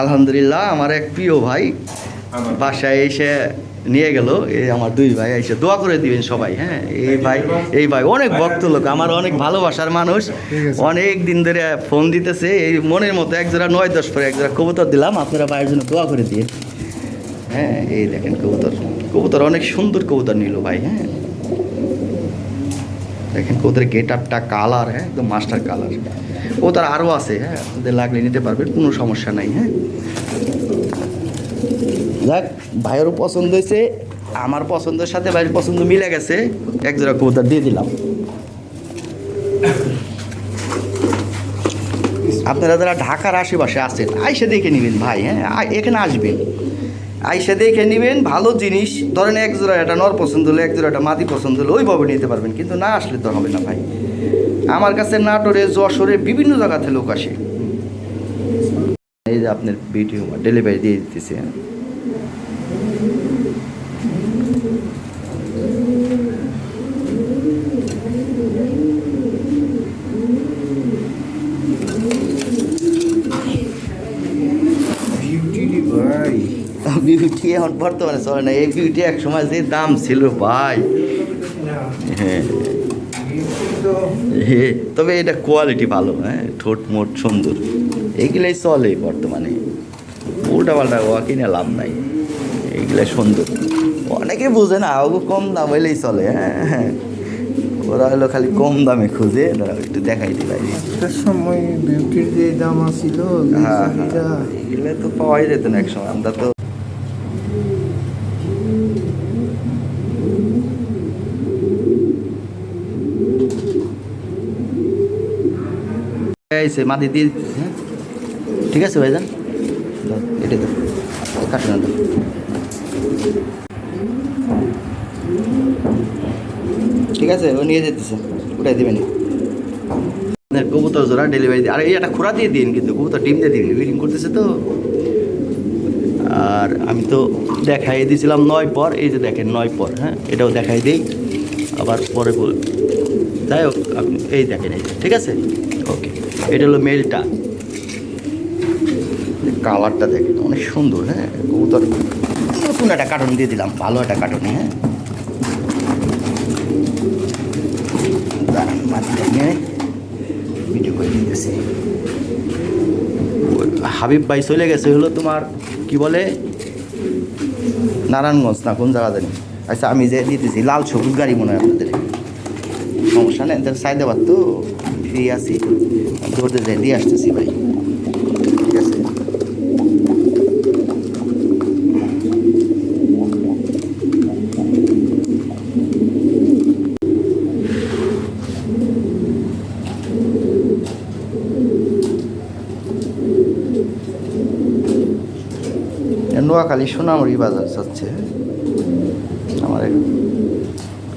আলহামদুলিল্লাহ, আমার এক প্রিয় ভাই বাসায় এসে নিয়ে গেল। এই আমার দুই ভাই এসে দোয়া করে দিবেন সবাই। হ্যাঁ, এই ভাই অনেক ভক্ত লোক, আমার অনেক ভালোবাসার মানুষ। অনেক দিন ধরে ফোন দিতেছে। এই মনের মতো একজোড়া 9-10 পরে একজোড়া কবুতর দিলাম, আপনারা ভাইয়ের জন্য দোয়া করে দিয়ে। হ্যাঁ, এই দেখেন কবুতর অনেক সুন্দর কবুতর নিল ভাই। হ্যাঁ, দেখেন কবুতরের গেট আপটা, কালার, হ্যাঁ একদম মাস্টার কালার। কবুতর আরও আছে, হ্যাঁ আপনাদের লাগলে নিতে পারবেন, কোনো সমস্যা নাই। হ্যাঁ, যাক, ভাইয়েরও পছন্দ হয়েছে, আমার পছন্দের সাথে ভাইয়ের পছন্দ মিলে গেছে, এক জোড়া কবুতর দিয়ে দিলাম। আপনারা যারা ঢাকার আশেপাশে আছেন আইসা দেখে নেবেন ভাই। হ্যাঁ, এখানে আসবেন, আইসা দেখে নেবেন, ভালো জিনিস। ধরেন এক জোড়া একটা নর পছন্দ হলো, এক জোড়া একটা মাদি পছন্দ হলো, ওইভাবে নিতে পারবেন, কিন্তু না আসলে তো হবে না ভাই। আমার কাছে নাটোরে, যশোরে বিভিন্ন জায়গাতে লোক আসে। এই যে আপনার ভিডিও ডেলিভারি দিয়ে দিতেছে। বিউটি এখন বর্তমানে চলে না, এই বিউটি এক সময় যে দাম ছিল ভাই। হ্যাঁ, তবে এটা কোয়ালিটি ভালো। হ্যাঁ, ঠোঁট মোট সুন্দর, এইগুলাই চলে বর্তমানে। উল্টা পাল্টা ওয়া কিনে লাভ নাই, এইগুলাই সুন্দর। অনেকে বুঝে না, ও কম দাম হইলেই চলে। হ্যাঁ, ওরা হলো খালি কম দামে খুঁজে, একটু দেখাই দিলাই। একটা সময় বিউটির যে দাম আছিল, হ্যাঁ, এগুলো তো পাওয়াই যেত না এক সময়। আমরা তো মাটি দিয়ে দিতেছি। হ্যাঁ, ঠিক আছে ভাইজান, এটা তো কাটে না তো। ঠিক আছে, ও নিয়ে যেতেছে, ওটাই দেবেন। কবুতর জোড়া ডেলিভারি দিয়ে, আর এই একটা খোরা দিয়ে দিন, কিন্তু কবুতর ডিম দিয়ে দিন, উইডিং করতেছে তো। আর আমি তো দেখাই দিয়েছিলাম 9 পর, এই যে দেখেন 9 পর। হ্যাঁ, এটাও দেখাই দিই, আবার পরে যাই হোক আপনি এই দেখেন, এই ঠিক আছে। ওকে, এটা হলো মেলটা, কালারটা দেখেন অনেক সুন্দর। হ্যাঁ, কবুতর নতুন একটা কার্টুন দিয়ে দিলাম, ভালো একটা কার্টুন। হ্যাঁ, ভিডিও করে দিতেছি। হাবিব ভাই চলে গেছে হলো তোমার কি বলে নারায়ণগঞ্জ না কোন জায়গা জানি। আচ্ছা, আমি যে দিতেছি লাল সবুজ গাড়ি মনে হয় আপনাদের, সমস্যা নেই, তাহলে সাইদাবাদ তো ফ্রি আছি, ধরতে যাই দিয়ে আসতেছি ভাই। ঠিক আছে, নোয়াখালী সোনামুড়ি বাজার যাচ্ছে। আমার এক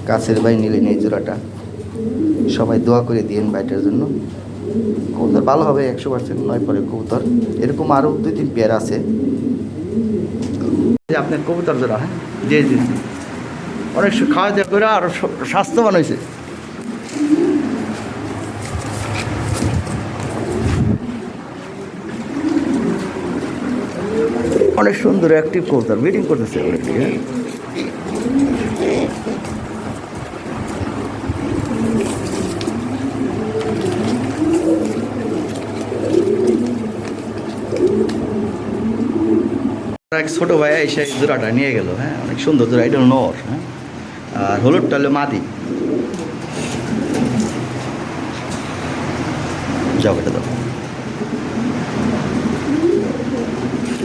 কাছের ভাই নিলেন এই জোড়াটা, সবাই দোয়া করে দিন ভাইটার জন্য। কবুতর ভালো হবে 100%। 9 পরে কবুতর এরকম আরও 2-3 পেয়ার আছে। আপনার কবুতর জোড়া, হ্যাঁ জি জি, অনেক খাওয়া দাওয়া করে আরও স্বাস্থ্যবান হয়েছে। অনেক সুন্দর অ্যাক্টিভ কবুতর, ব্রিডিং করতেছে অলরেডি। হ্যাঁ, এক ছোটো ভাই এসে জোড়াটা নিয়ে গেল। হ্যাঁ, অনেক সুন্দর জোড়া, এটা হলো নর। হ্যাঁ, আর হলুদটা হলো মাদি। যাও এটা দাও,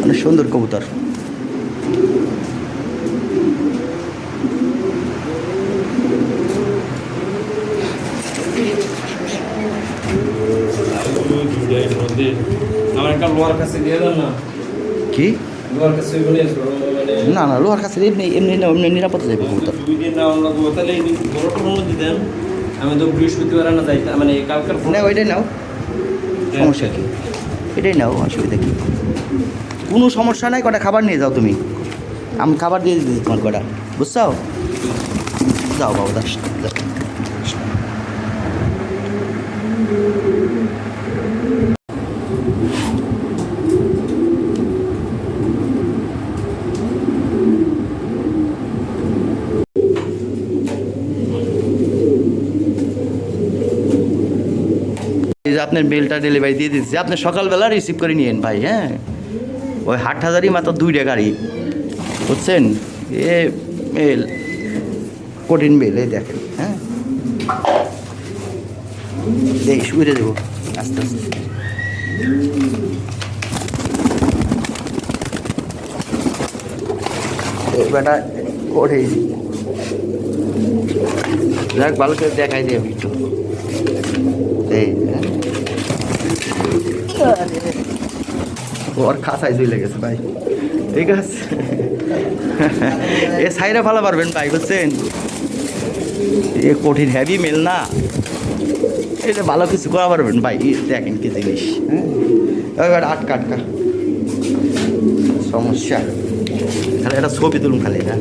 অনেক সুন্দর কবুতর। কি না না, লোহার কাছে এমনি এমনি এমনি নিরাপদে যাবে কবুতর। আমি তো বৃহস্পতিবার না যাই, মানে কালকার না ওইটাই নাও, সমস্যা কি, এটাই নাও, অসুবিধা কি, কোনো সমস্যা নাই। কটা খাবার নিয়ে যাও তুমি, আমি খাবার দিয়ে দিতেছি তোমার কটা, বুঝছো? যাও বাবু, দাস। আপনার মেলটা ডেলিভারি দিয়ে দিচ্ছি, আপনি সকালবেলা রিসিভ করে নিয়েন ভাই। হ্যাঁ, ওই হাটহাজারই মাত্র 2টা গাড়ি, বুঝছেন? এ মেল, কঠিন মেল, এই দেখেন। হ্যাঁ, দেখি শুয়ে দেবো আস্তে আস্তে। বেটা কঠিন, যাক ভালো করে দেখাই দিই আমি একটু। এই ওর খাসাই চলে গেছে ভাই, ঠিক আছে। এ সাইডে ভালো পারবেন ভাই, বুঝছেন? এ কঠিন হেভি মেল না, এটা ভালো কিছু করা পারবেন ভাই। দেখেন কি জিনিস। হ্যাঁ, এবার আটকা আটকা সমস্যা, খালি একটা ছবি তুলুন খালি। হ্যাঁ,